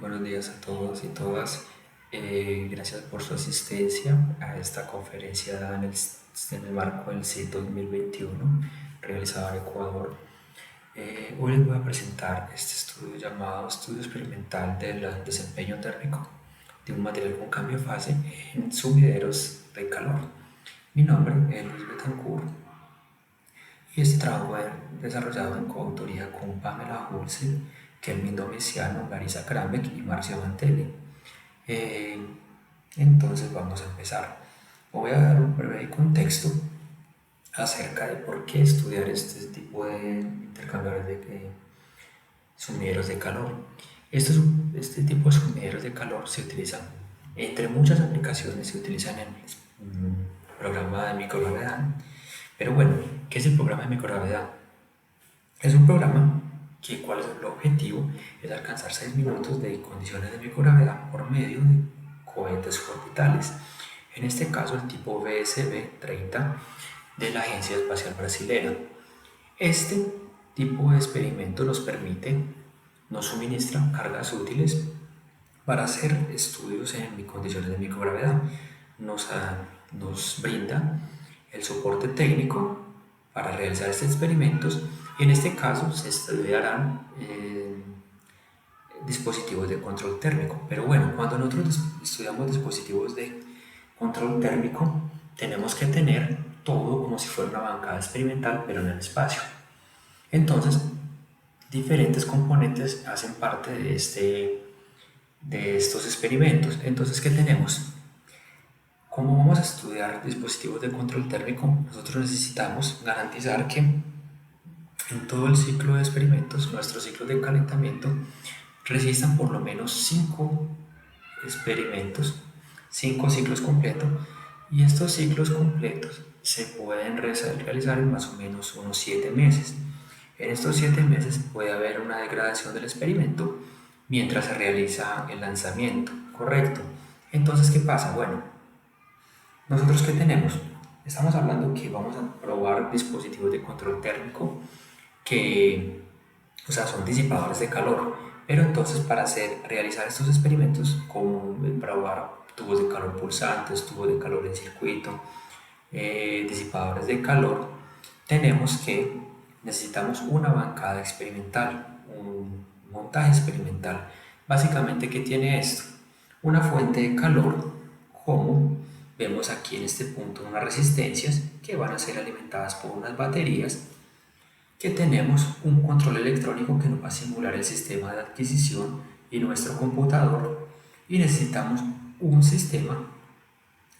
buenos días a todos y todas. Gracias por su asistencia a esta conferencia dada en el marco del CIT 2021 realizado en Ecuador. Hoy les voy a presentar este estudio llamado Estudio Experimental del Desempeño Térmico de un material con cambio de fase en sumideros de calor. Mi nombre es Luis Betancourt y este trabajo fue desarrollado en coautoría con Pamela Hulsel, Kelvin Domiciano, Larisa Kramek y Marcio Mantelli. Eh, entonces vamos a empezar. Voy a dar un breve contexto acerca de por qué estudiar este tipo de intercambiadores de sumideros de calor. Este tipo de sumideros de calor se utilizan, entre muchas aplicaciones, se utilizan en el programa de microgravedad. Pero bueno, ¿qué es el programa de microgravedad? Es un programa que cuál es el objetivo, es alcanzar 6 minutos de condiciones de microgravedad por medio de cohetes orbitales. En este caso el tipo VSB-30 de la Agencia Espacial Brasilera. Este tipo de experimento nos suministra cargas útiles para hacer estudios en condiciones de microgravedad. Nos brinda el soporte técnico para realizar estos experimentos y en este caso se estudiarán dispositivos de control térmico. Pero bueno, cuando nosotros estudiamos dispositivos de control térmico tenemos que tener todo como si fuera una bancada experimental pero en el espacio. Entonces diferentes componentes hacen parte de estos experimentos. Entonces, ¿qué tenemos? Como vamos a estudiar dispositivos de control térmico, nosotros necesitamos garantizar que en todo el ciclo de experimentos, nuestros ciclos de calentamiento, resistan por lo menos 5 experimentos, 5 ciclos completos, y estos ciclos completos se pueden realizar en más o menos unos 7 meses. En estos 7 meses puede haber una degradación del experimento mientras se realiza el lanzamiento, ¿correcto? Entonces, ¿qué pasa? Bueno, ¿nosotros qué tenemos? Estamos hablando que vamos a probar dispositivos de control térmico que, son disipadores de calor, pero entonces para realizar estos experimentos, como probar tubos de calor pulsantes, tubos de calor en circuito, disipadores de calor, necesitamos una bancada experimental, un montaje experimental. Básicamente, ¿qué tiene esto? Una fuente de calor, como vemos aquí en este punto, unas resistencias que van a ser alimentadas por unas baterías, que tenemos un control electrónico que nos va a simular el sistema de adquisición y nuestro computador, y necesitamos un sistema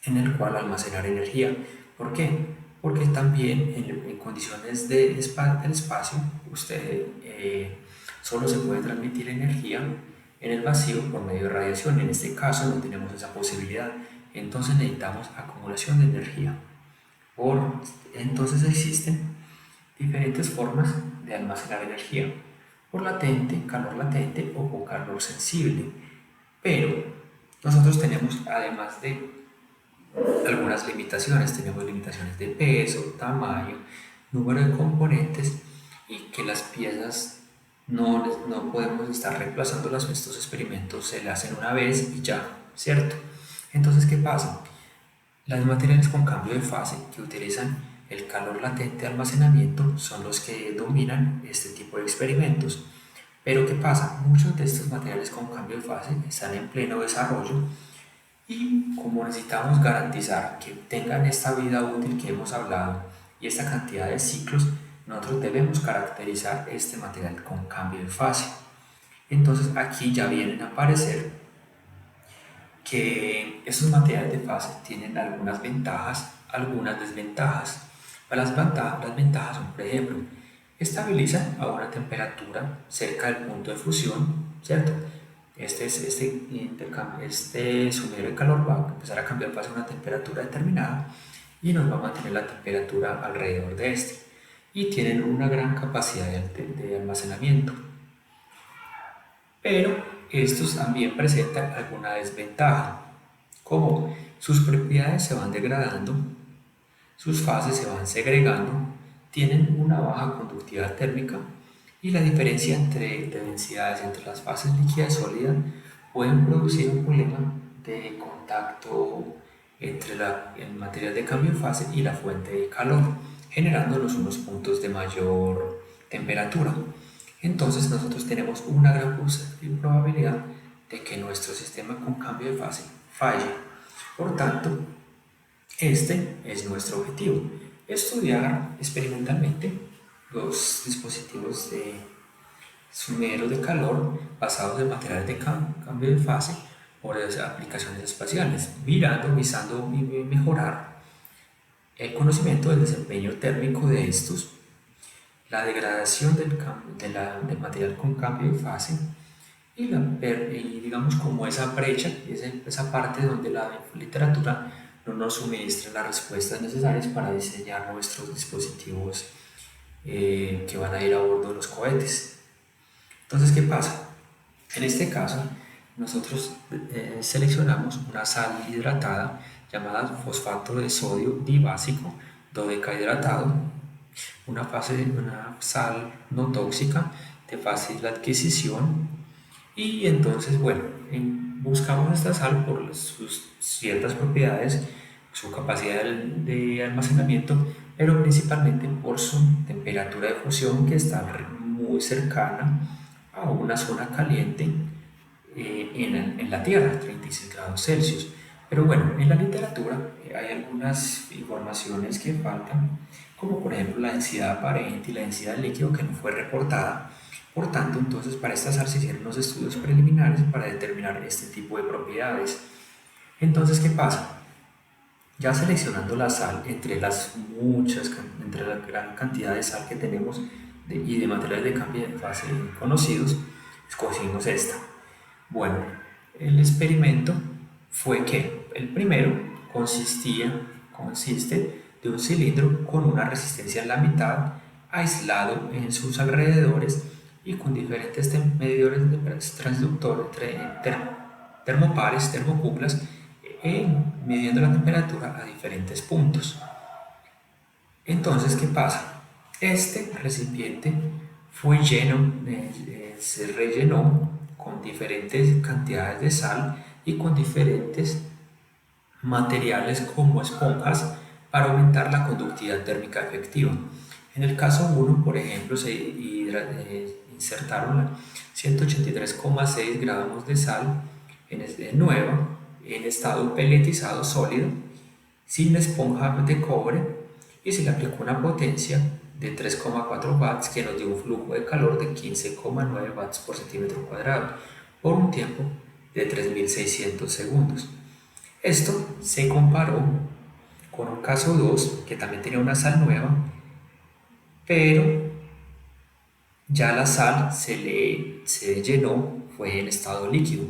en el cual almacenar energía. ¿Por qué? Porque también en condiciones del espacio solo se puede transmitir energía en el vacío por medio de radiación. En este caso no tenemos esa posibilidad, entonces necesitamos acumulación de energía. Entonces existen diferentes formas de almacenar energía: por latente, calor latente o por calor sensible. Pero nosotros tenemos, además de algunas limitaciones, tenemos limitaciones de peso, tamaño, número de componentes, y que las piezas no podemos estar reemplazándolas. Estos experimentos se le hacen una vez y ya, ¿cierto? Entonces, ¿qué pasa? Los materiales con cambio de fase que utilizan el calor latente de almacenamiento son los que dominan este tipo de experimentos. Pero ¿qué pasa? Muchos de estos materiales con cambio de fase están en pleno desarrollo, y como necesitamos garantizar que tengan esta vida útil que hemos hablado y esta cantidad de ciclos, nosotros debemos caracterizar este material con cambio de fase. Entonces aquí ya vienen a aparecer que estos materiales de fase tienen algunas ventajas, algunas desventajas. Las ventajas son, por ejemplo, estabilizan a una temperatura cerca del punto de fusión, ¿cierto? Este sumidero de calor va a empezar a cambiar fase a una temperatura determinada y nos va a mantener la temperatura alrededor de este. Y tienen una gran capacidad de almacenamiento. Pero estos también presentan alguna desventaja, como sus propiedades se van degradando, sus fases se van segregando, tienen una baja conductividad térmica, y la diferencia de densidades entre las fases líquida y sólida pueden producir un problema de contacto entre el material de cambio de fase y la fuente de calor, generándonos unos puntos de mayor temperatura. Entonces nosotros tenemos una gran probabilidad de que nuestro sistema con cambio de fase falle. Por tanto, este es nuestro objetivo: estudiar experimentalmente los dispositivos de sumideros de calor basados en materiales de cambio de fase por las aplicaciones espaciales, visando mejorar el conocimiento del desempeño térmico de estos, la degradación del material con cambio de fase y digamos como esa brecha, esa parte donde la literatura no nos suministra las respuestas necesarias para diseñar nuestros dispositivos que van a ir a bordo de los cohetes. Entonces, ¿qué pasa? En este caso, nosotros seleccionamos una sal hidratada llamada fosfato de sodio dibásico dodecahidratado, una sal no tóxica de fácil adquisición. Y entonces, bueno, buscamos esta sal por sus ciertas propiedades, su capacidad de almacenamiento, pero principalmente por su temperatura de fusión, que está muy cercana a una zona caliente en la Tierra, 36 grados Celsius. Pero bueno, en la literatura hay algunas informaciones que faltan, como por ejemplo la densidad aparente y la densidad del líquido, que no fue reportada. Por tanto, entonces para esta sal se hicieron unos estudios preliminares para determinar este tipo de propiedades. Entonces, ¿qué pasa? Ya seleccionando la sal entre la gran cantidad de sal que tenemos y de materiales de cambio de fase conocidos, escogimos esta. Bueno, el experimento fue que el primero consiste de un cilindro con una resistencia en la mitad, aislado en sus alrededores y con diferentes medidores transductores, termopares, termocuplas, midiendo la temperatura a diferentes puntos. Entonces, ¿qué pasa? Este recipiente fue se rellenó con diferentes cantidades de sal y con diferentes materiales como esponjas para aumentar la conductividad térmica efectiva. En el caso 1, por ejemplo, se insertaron 183,6 gramos de sal nueva en estado peletizado sólido, sin esponja de cobre, y se le aplicó una potencia de 3,4 watts que nos dio un flujo de calor de 15,9 watts por centímetro cuadrado por un tiempo de 3.600 segundos. Esto se comparó con un caso 2 que también tenía una sal nueva, pero ya la sal se llenó, fue en estado líquido,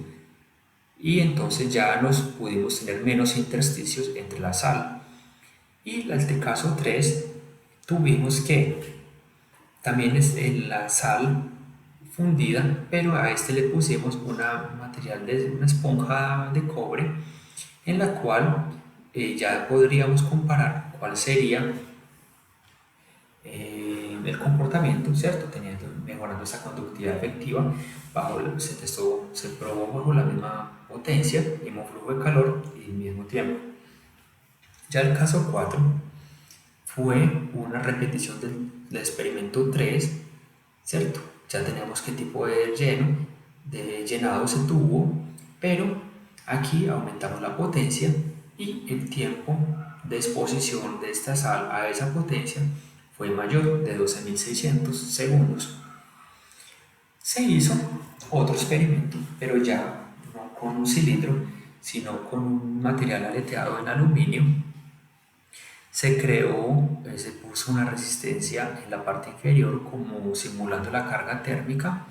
y entonces ya pudimos tener menos intersticios entre la sal. Y el caso 3 tuvimos que también es en la sal fundida, pero a este le pusimos una esponja de cobre, en la cual ya podríamos comparar cuál sería el comportamiento, ¿cierto? Mejorando esa conductividad efectiva, se probó bajo la misma potencia, mismo flujo de calor y mismo tiempo. Ya el caso 4 fue una repetición del experimento 3, ¿cierto? Ya teníamos qué tipo de llenado se tuvo, pero aquí aumentamos la potencia y el tiempo de exposición de esta sal a esa potencia fue mayor, de 12.600 segundos. Se hizo otro experimento, pero ya no con un cilindro, sino con un material aleteado en aluminio. Se puso una resistencia en la parte inferior, como simulando la carga térmica,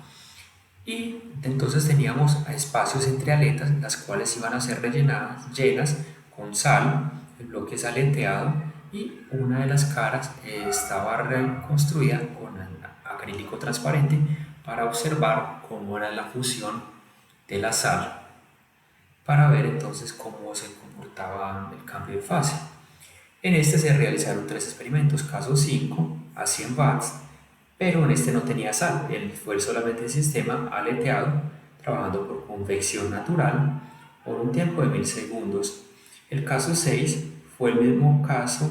y entonces teníamos espacios entre aletas, las cuales iban a ser llenas con sal. El bloque es aleteado y una de las caras estaba reconstruida con acrílico transparente para observar cómo era la fusión de la sal, para ver entonces cómo se comportaba el cambio de fase. En este se realizaron 3 experimentos: caso 5 a 100 watts, pero en este no tenía sal, fue solamente el sistema aleteado trabajando por convección natural por un tiempo de 1000 segundos. El caso 6 fue el mismo caso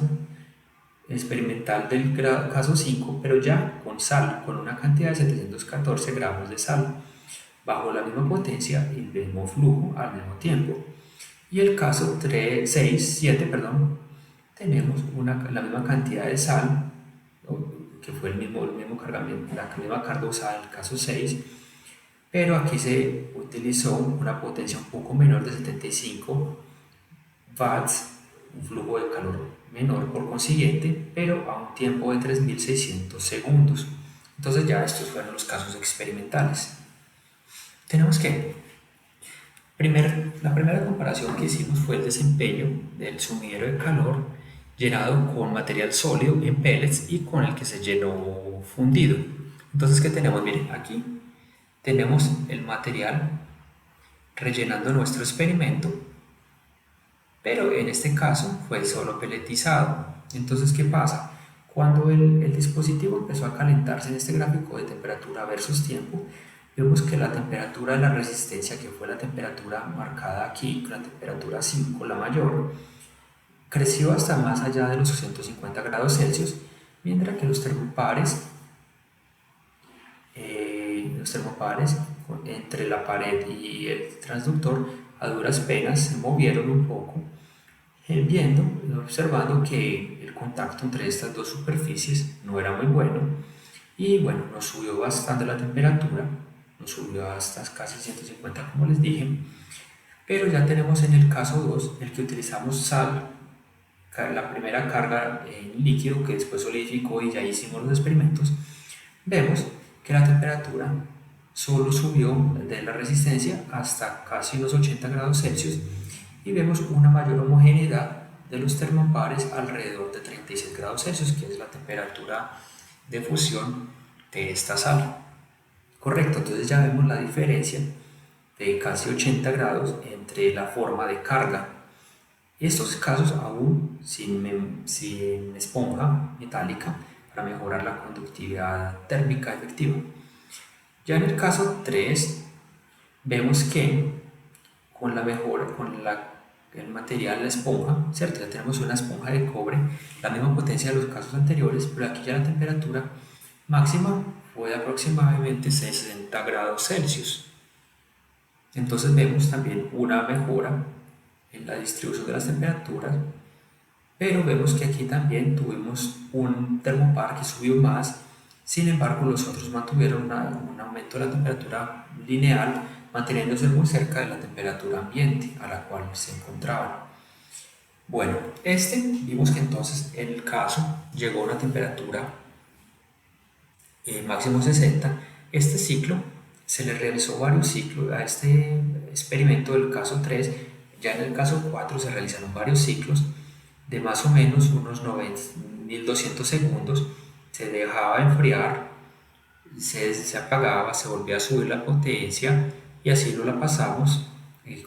experimental del caso 5, pero ya con sal, con una cantidad de 714 gramos de sal, bajo la misma potencia y el mismo flujo al mismo tiempo. Y el caso 7, tenemos la misma cantidad de sal, que fue el mismo cargamento, la misma carga usada en el caso 6, pero aquí se utilizó una potencia un poco menor de 75 watts, un flujo de calor menor por consiguiente, pero a un tiempo de 3600 segundos. Entonces ya estos fueron los casos experimentales. Tenemos que, la primera comparación que hicimos fue el desempeño del sumidero de calor llenado con material sólido en pellets y con el que se llenó fundido. Entonces, ¿qué tenemos? Miren, aquí tenemos el material rellenando nuestro experimento, pero en este caso fue solo pelletizado. Entonces, ¿qué pasa? Cuando el dispositivo empezó a calentarse en este gráfico de temperatura versus tiempo, vemos que la temperatura de la resistencia, que fue la temperatura marcada aquí, la temperatura 5, la mayor, creció hasta más allá de los 150 grados Celsius, mientras que los termopares entre la pared y el transductor a duras penas se movieron un poco, observando que el contacto entre estas dos superficies no era muy bueno y bueno, nos subió bastante la temperatura, nos subió hasta casi 150 como les dije, pero ya tenemos en el caso 2 el que utilizamos sal, la primera carga en líquido que después solidificó y ya hicimos los experimentos, vemos que la temperatura solo subió de la resistencia hasta casi unos 80 grados Celsius y vemos una mayor homogeneidad de los termopares alrededor de 36 grados Celsius, que es la temperatura de fusión de esta sal. Correcto, entonces ya vemos la diferencia de casi 80 grados entre la forma de carga. Estos casos aún sin esponja metálica para mejorar la conductividad térmica efectiva. Ya en el caso 3 vemos que con la mejora, el material, la esponja, ¿cierto? Ya tenemos una esponja de cobre, la misma potencia de los casos anteriores, pero aquí ya la temperatura máxima fue de aproximadamente 60 grados Celsius. Entonces vemos también una mejora en la distribución de las temperaturas, pero vemos que aquí también tuvimos un termopar que subió más, sin embargo los otros mantuvieron un aumento de la temperatura lineal, manteniéndose muy cerca de la temperatura ambiente a la cual se encontraban. Bueno, vimos que entonces en el caso llegó a una temperatura máximo 60. Este ciclo se le realizó varios ciclos a este experimento del caso 3. Ya en el caso 4 se realizaron varios ciclos de más o menos unos 1200 segundos. Se dejaba enfriar, se apagaba, se volvía a subir la potencia y así lo la pasamos,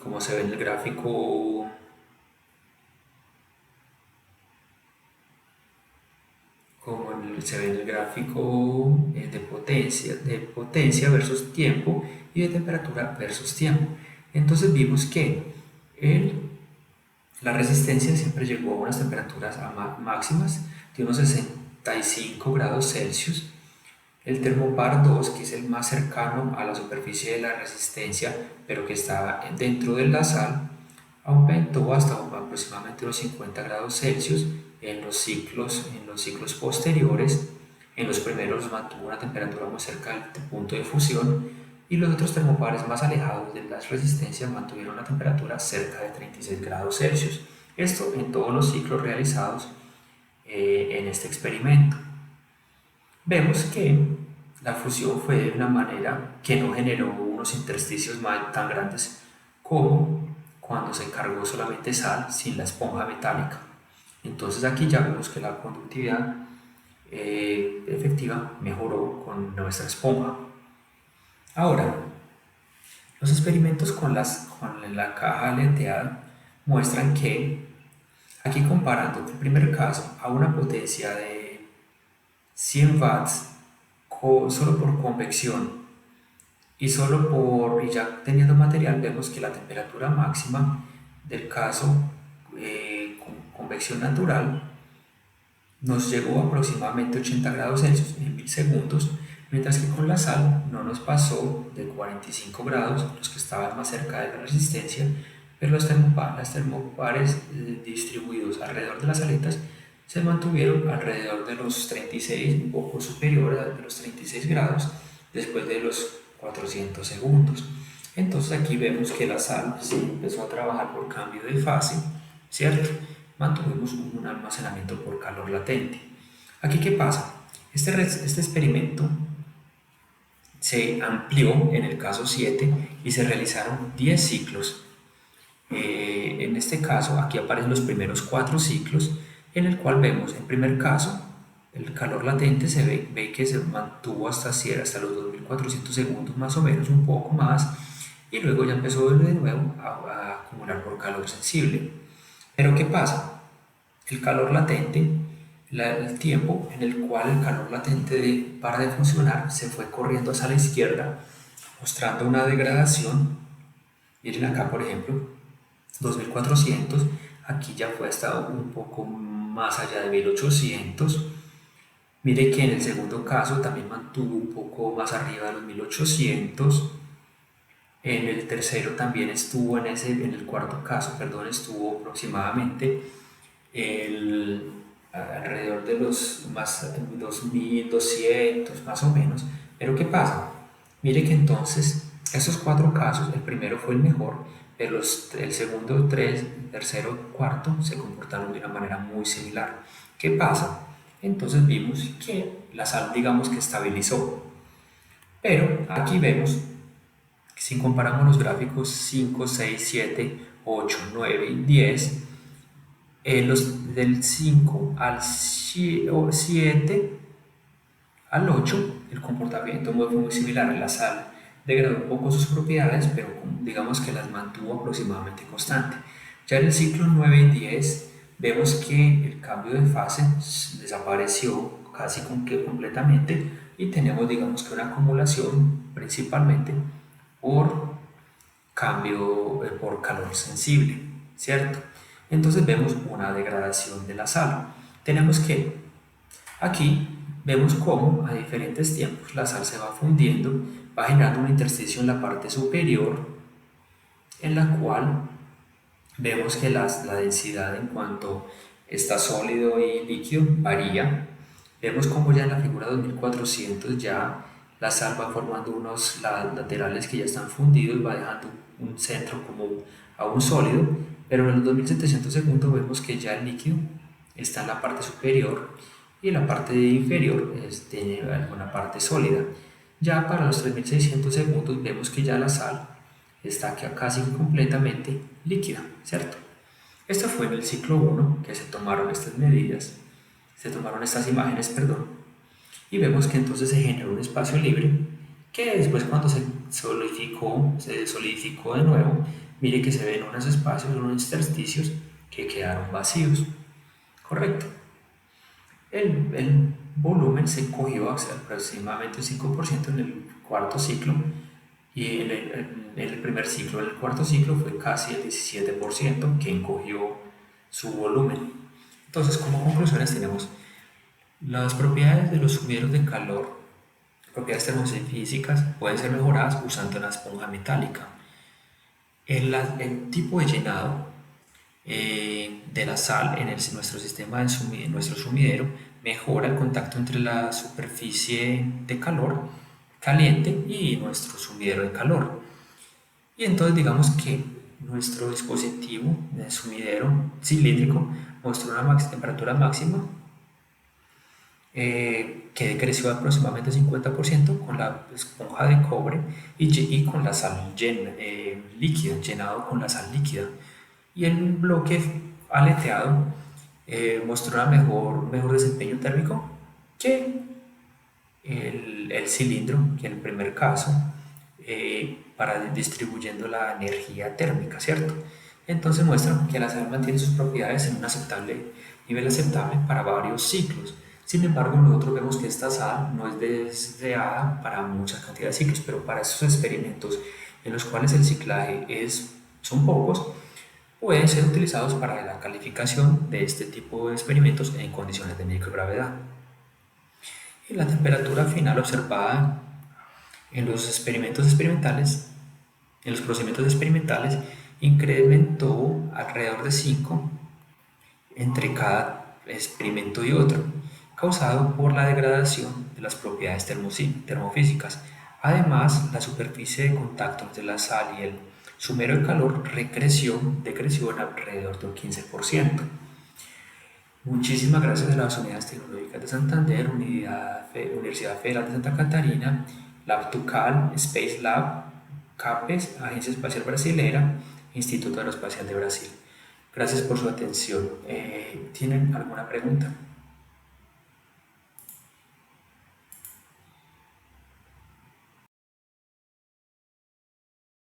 como se ve en el gráfico. Se ve en el gráfico de potencia versus tiempo y de temperatura versus tiempo. Entonces vimos que la resistencia siempre llegó a unas temperaturas máximas de unos 65 grados Celsius. El termopar 2, que es el más cercano a la superficie de la resistencia, pero que está dentro de la sal, aumentó hasta aproximadamente los 50 grados Celsius en los ciclos posteriores. En los primeros mantuvo una temperatura muy cerca del punto de fusión y los otros termopares más alejados de las resistencias mantuvieron una temperatura cerca de 36 grados Celsius. Esto en todos los ciclos realizados en este experimento. Vemos que la fusión fue de una manera que no generó unos intersticios tan grandes como cuando se cargó solamente sal sin la esponja metálica. Entonces aquí ya vemos que la conductividad efectiva mejoró con nuestra esponja. Ahora, los experimentos con la caja aleteada muestran que, aquí comparando el primer caso a una potencia de 100 watts solo por convección Y ya teniendo material vemos que la temperatura máxima del caso con convección natural nos llegó a aproximadamente 80 grados Celsius en 1000 segundos, mientras que con la sal no nos pasó de 45 grados, los que estaban más cerca de la resistencia, pero las termopares distribuidos alrededor de las aletas se mantuvieron alrededor de los 36, un poco superior a los 36 grados, después de los 400 segundos. Entonces aquí vemos que la sal sí empezó a trabajar por cambio de fase, ¿cierto? Mantuvimos un almacenamiento por calor latente. Aquí, ¿qué pasa? Este experimento se amplió en el caso 7 y se realizaron 10 ciclos. En este caso, aquí aparecen los primeros 4 ciclos, en el cual vemos, en primer caso, el calor latente ve que se mantuvo hasta los 2400 segundos más o menos, un poco más, y luego ya empezó de nuevo a acumular por calor sensible. Pero ¿qué pasa? El calor latente, el tiempo en el cual el calor latente para de funcionar se fue corriendo hacia la izquierda, mostrando una degradación. Miren acá, por ejemplo, 2400, aquí ya fue hasta un poco más allá de 1800. Mire que en el segundo caso también mantuvo un poco más arriba de los 1800. En el tercero también estuvo en el cuarto caso, perdón, estuvo aproximadamente alrededor de los más 2200 más o menos. Pero ¿qué pasa? Mire que entonces estos 4 casos, el primero fue el mejor, pero el segundo, tercero, cuarto se comportaron de una manera muy similar. ¿Qué pasa? Entonces vimos que la sal, digamos que estabilizó, pero aquí vemos que si comparamos los gráficos 5, 6, 7, 8, 9 y 10, los del 5 al 7 al 8, el comportamiento fue muy similar. La sal degradó un poco sus propiedades, pero digamos que las mantuvo aproximadamente constante. Ya en el ciclo 9 y 10 vemos que el cambio de fase desapareció casi completamente y tenemos, digamos, que una acumulación principalmente por cambio por calor sensible, ¿cierto? Entonces vemos una degradación de la sal. Tenemos que aquí vemos cómo a diferentes tiempos la sal se va fundiendo, va generando un intersticio en la parte superior, en la cual vemos que la densidad en cuanto está sólido y líquido varía. Vemos como ya en la figura 2400 ya la sal va formando unos laterales que ya están fundidos, va dejando un centro como a un sólido, pero en los 2700 segundos vemos que ya el líquido está en la parte superior y la parte inferior tiene alguna parte sólida. Ya para los 3600 segundos vemos que ya la sal está casi completamente líquida, ¿cierto? Esto fue en el ciclo 1 que se tomaron estas medidas, se tomaron estas imágenes, perdón, y vemos que entonces se generó un espacio libre que después cuando se solidificó de nuevo, mire que se ven unos espacios, unos intersticios que quedaron vacíos, ¿correcto? El volumen se cogió aproximadamente un 5% en el cuarto ciclo y en el primer ciclo, en el cuarto ciclo fue casi el 17% que encogió su volumen. Entonces, como conclusiones tenemos las propiedades de los sumideros de calor, propiedades termofísicas, pueden ser mejoradas usando una esponja metálica. El tipo de llenado de la sal en nuestro sistema en nuestro sumidero mejora el contacto entre la superficie de calor caliente y nuestro sumidero de calor. Y entonces digamos que nuestro dispositivo de sumidero cilíndrico mostró una temperatura máxima que decreció aproximadamente 50% con la esponja de cobre y con la sal líquida, llenado con la sal líquida. Y el bloque aleteado mostró un mejor desempeño térmico que el cilindro, que en el primer caso, para distribuyendo la energía térmica, ¿cierto? Entonces muestra que la sal mantiene sus propiedades en un nivel aceptable para varios ciclos. Sin embargo, nosotros vemos que esta sal no es deseada para muchas cantidades de ciclos, pero para esos experimentos en los cuales el ciclaje son pocos, pueden ser utilizados para la calificación de este tipo de experimentos en condiciones de microgravedad. Y la temperatura final observada en los experimentos experimentales, en los procedimientos experimentales, incrementó alrededor de 5 entre cada experimento y otro, causado por la degradación de las propiedades termofísicas. Además, la superficie de contacto entre la sal y el sumero de calor decreció en alrededor de un 15%. Muchísimas gracias a las unidades tecnológicas de Santander, Universidad Federal de Santa Catarina, LabTucal, Space Lab, CAPES, Agencia Espacial Brasilera, Instituto Aeroespacial de Brasil. Gracias por su atención. ¿Tienen alguna pregunta?